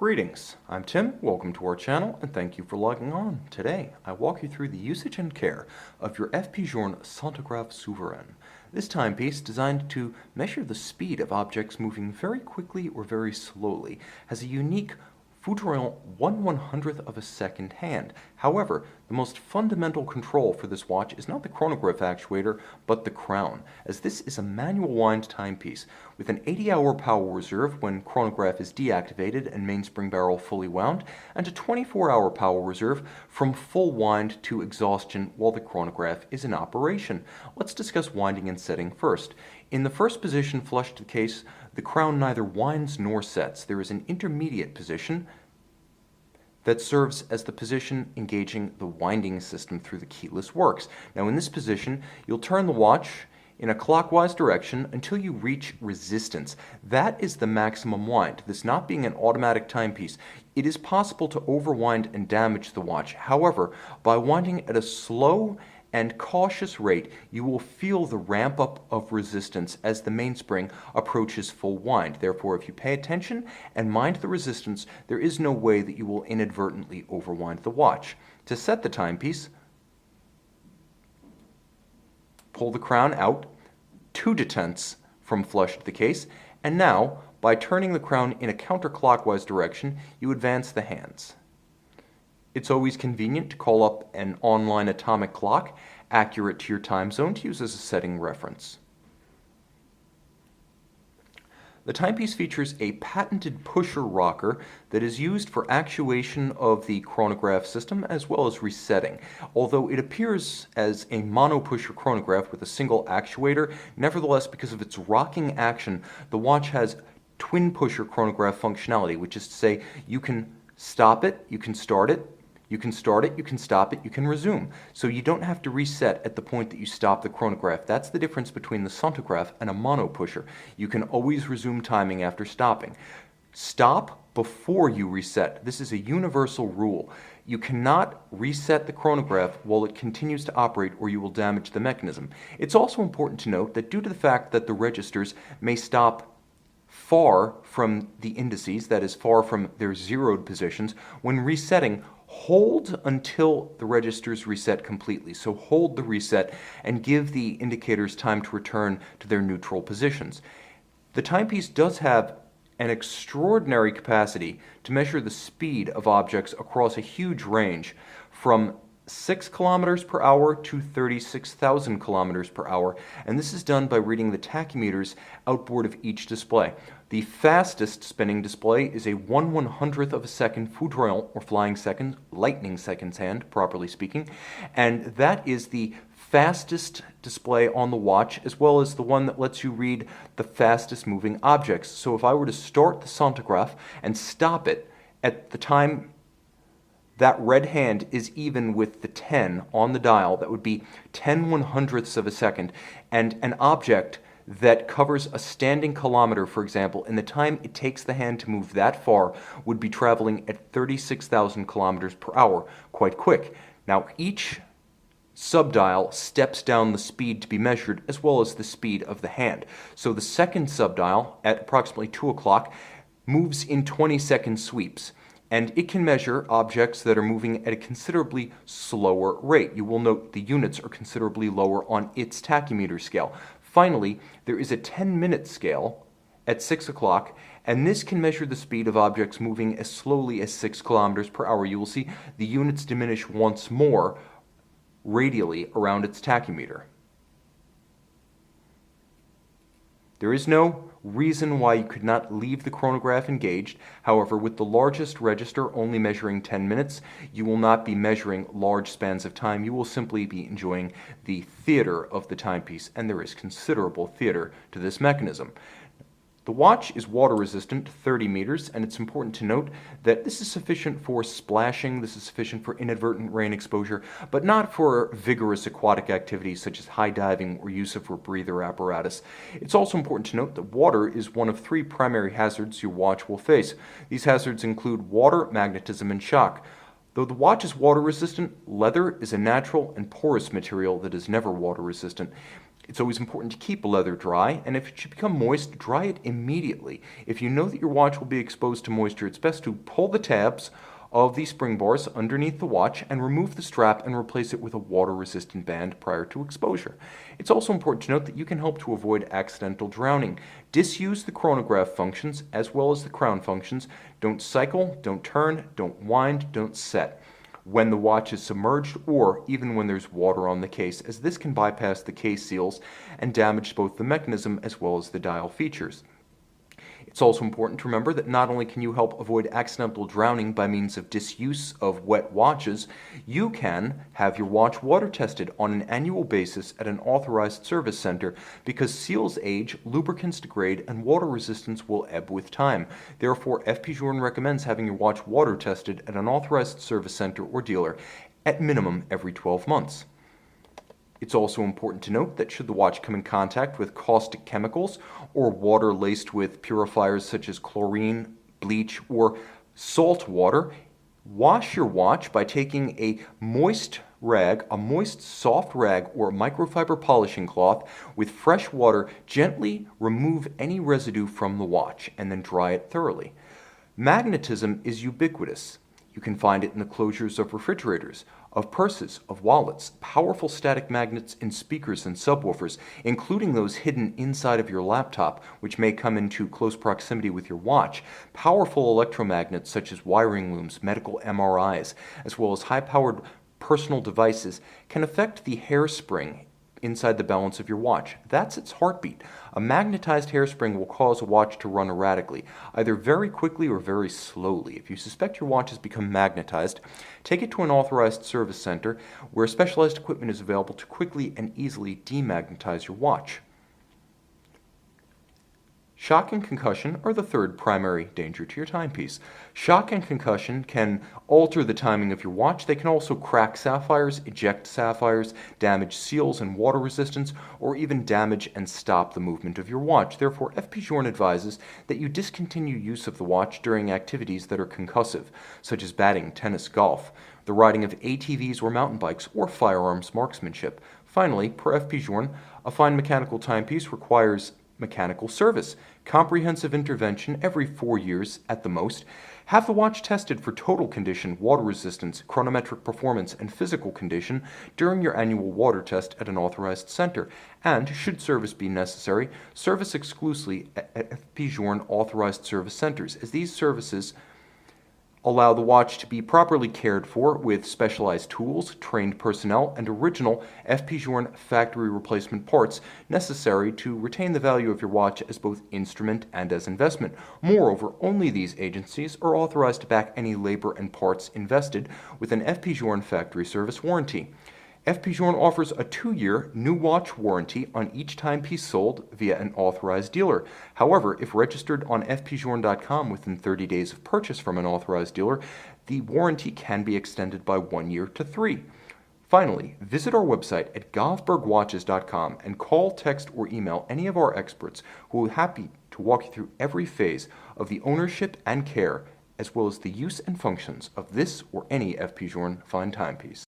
Greetings, I'm Tim, welcome to our channel, and thank you for logging on. Today, I walk you through the usage and care of your FP Journe Centigraphe Souverain. This timepiece, designed to measure the speed of objects moving very quickly or very slowly, has a unique Foutourian 1/100th of a second hand. However, the most fundamental control for this watch is not the chronograph actuator, but the crown, as this is a manual wind timepiece with an 80-hour power reserve when chronograph is deactivated and mainspring barrel fully wound, and a 24-hour power reserve from full wind to exhaustion while the chronograph is in operation. Let's discuss winding and setting first. In the first position flush to the case, the crown neither winds nor sets. There is an intermediate position that serves as the position engaging the winding system through the keyless works. Now in this position, you'll turn the watch in a clockwise direction until you reach resistance. That is the maximum wind. This not being an automatic timepiece, it is possible to overwind and damage the watch. However, by winding at a slow and cautious rate, you will feel the ramp up of resistance as the mainspring approaches full wind. Therefore, if you pay attention and mind the resistance, there is no way that you will inadvertently overwind the watch. To set the timepiece, pull the crown out 2 detents from flush to the case, and now, by turning the crown in a counterclockwise direction, you advance the hands. It's always convenient to call up an online atomic clock, accurate to your time zone, to use as a setting reference. The timepiece features a patented pusher rocker that is used for actuation of the chronograph system as well as resetting. Although it appears as a mono-pusher chronograph with a single actuator, nevertheless, because of its rocking action, the watch has twin pusher chronograph functionality, which is to say you can stop it, you can start it, you can start it, you can stop it, you can resume. So you don't have to reset at the point that you stop the chronograph. That's the difference between the Centigraphe and a mono pusher. You can always resume timing after stopping. Stop before you reset. This is a universal rule. You cannot reset the chronograph while it continues to operate or you will damage the mechanism. It's also important to note that due to the fact that the registers may stop far from the indices, that is far from their zeroed positions, when resetting, hold until the registers reset completely. So hold the reset and give the indicators time to return to their neutral positions. The timepiece does have an extraordinary capacity to measure the speed of objects across a huge range from 6 kilometers per hour to 36,000 kilometers per hour, and this is done by reading the tachymeters outboard of each display. The fastest spinning display is a 1/100th of a second Foutourian, or flying second, lightning seconds hand, properly speaking, and that is the fastest display on the watch, as well as the one that lets you read the fastest moving objects. So if I were to start the Centigraphe and stop it at the time that red hand is even with the 10 on the dial, that would be 10/100ths of a second, and an object that covers a standing kilometer, for example, in the time it takes the hand to move that far would be traveling at 36,000 kilometers per hour, quite quick. Now, each subdial steps down the speed to be measured as well as the speed of the hand. So the second subdial at approximately 2 o'clock moves in 20-second sweeps, and it can measure objects that are moving at a considerably slower rate. You will note the units are considerably lower on its tachymeter scale. Finally, there is a 10-minute scale at 6 o'clock, and this can measure the speed of objects moving as slowly as 6 kilometers per hour. You will see the units diminish once more radially around its tachymeter. There is no reason why you could not leave the chronograph engaged. However, with the largest register only measuring 10 minutes, you will not be measuring large spans of time. You will simply be enjoying the theater of the timepiece, and there is considerable theater to this mechanism. The watch is water resistant, 30 meters, and it's important to note that this is sufficient for splashing, this is sufficient for inadvertent rain exposure, but not for vigorous aquatic activities such as high diving or use of rebreather apparatus. It's also important to note that water is one of 3 primary hazards your watch will face. These hazards include water, magnetism, and shock. Though the watch is water resistant, leather is a natural and porous material that is never water resistant. It's always important to keep leather dry, and if it should become moist, dry it immediately. If you know that your watch will be exposed to moisture, it's best to pull the tabs of the spring bars underneath the watch and remove the strap and replace it with a water-resistant band prior to exposure. It's also important to note that you can help to avoid accidental drowning. Disuse the chronograph functions as well as the crown functions. Don't cycle, don't turn, don't wind, don't set when the watch is submerged or even when there's water on the case, as this can bypass the case seals and damage both the mechanism as well as the dial features. It's also important to remember that not only can you help avoid accidental drowning by means of disuse of wet watches, you can have your watch water tested on an annual basis at an authorized service center because seals age, lubricants degrade, and water resistance will ebb with time. Therefore, FP Journe recommends having your watch water tested at an authorized service center or dealer at minimum every 12 months. It's also important to note that should the watch come in contact with caustic chemicals or water laced with purifiers such as chlorine, bleach, or salt water, wash your watch by taking a moist soft rag or microfiber polishing cloth with fresh water. Gently remove any residue from the watch and then dry it thoroughly. Magnetism is ubiquitous. You can find it in the closures of refrigerators, of purses, of wallets, powerful static magnets in speakers and subwoofers, including those hidden inside of your laptop, which may come into close proximity with your watch, powerful electromagnets such as wiring looms, medical MRIs, as well as high-powered personal devices, can affect the hairspring inside the balance of your watch. That's its heartbeat. A magnetized hairspring will cause a watch to run erratically, either very quickly or very slowly. If you suspect your watch has become magnetized, take it to an authorized service center where specialized equipment is available to quickly and easily demagnetize your watch. Shock and concussion are the third primary danger to your timepiece. Shock and concussion can alter the timing of your watch. They can also crack sapphires, eject sapphires, damage seals and water resistance, or even damage and stop the movement of your watch. Therefore, FP Journe advises that you discontinue use of the watch during activities that are concussive, such as batting, tennis, golf, the riding of ATVs or mountain bikes, or firearms marksmanship. Finally, per FP Journe, a fine mechanical timepiece requires mechanical service, comprehensive intervention every 4 years at the most. Have the watch tested for total condition, water resistance, chronometric performance, and physical condition during your annual water test at an authorized center. And, should service be necessary, service exclusively at FP Journe authorized service centers, as these services allow the watch to be properly cared for with specialized tools, trained personnel, and original FP Journe factory replacement parts necessary to retain the value of your watch as both instrument and as investment. Moreover, only these agencies are authorized to back any labor and parts invested with an FP Journe factory service warranty. FP Journe offers a 2-year new watch warranty on each timepiece sold via an authorized dealer. However, if registered on fpjourne.com within 30 days of purchase from an authorized dealer, the warranty can be extended by 1 year to 3. Finally, visit our website at govbergwatches.com and call, text, or email any of our experts who will be happy to walk you through every phase of the ownership and care, as well as the use and functions of this or any FP Journe fine timepiece.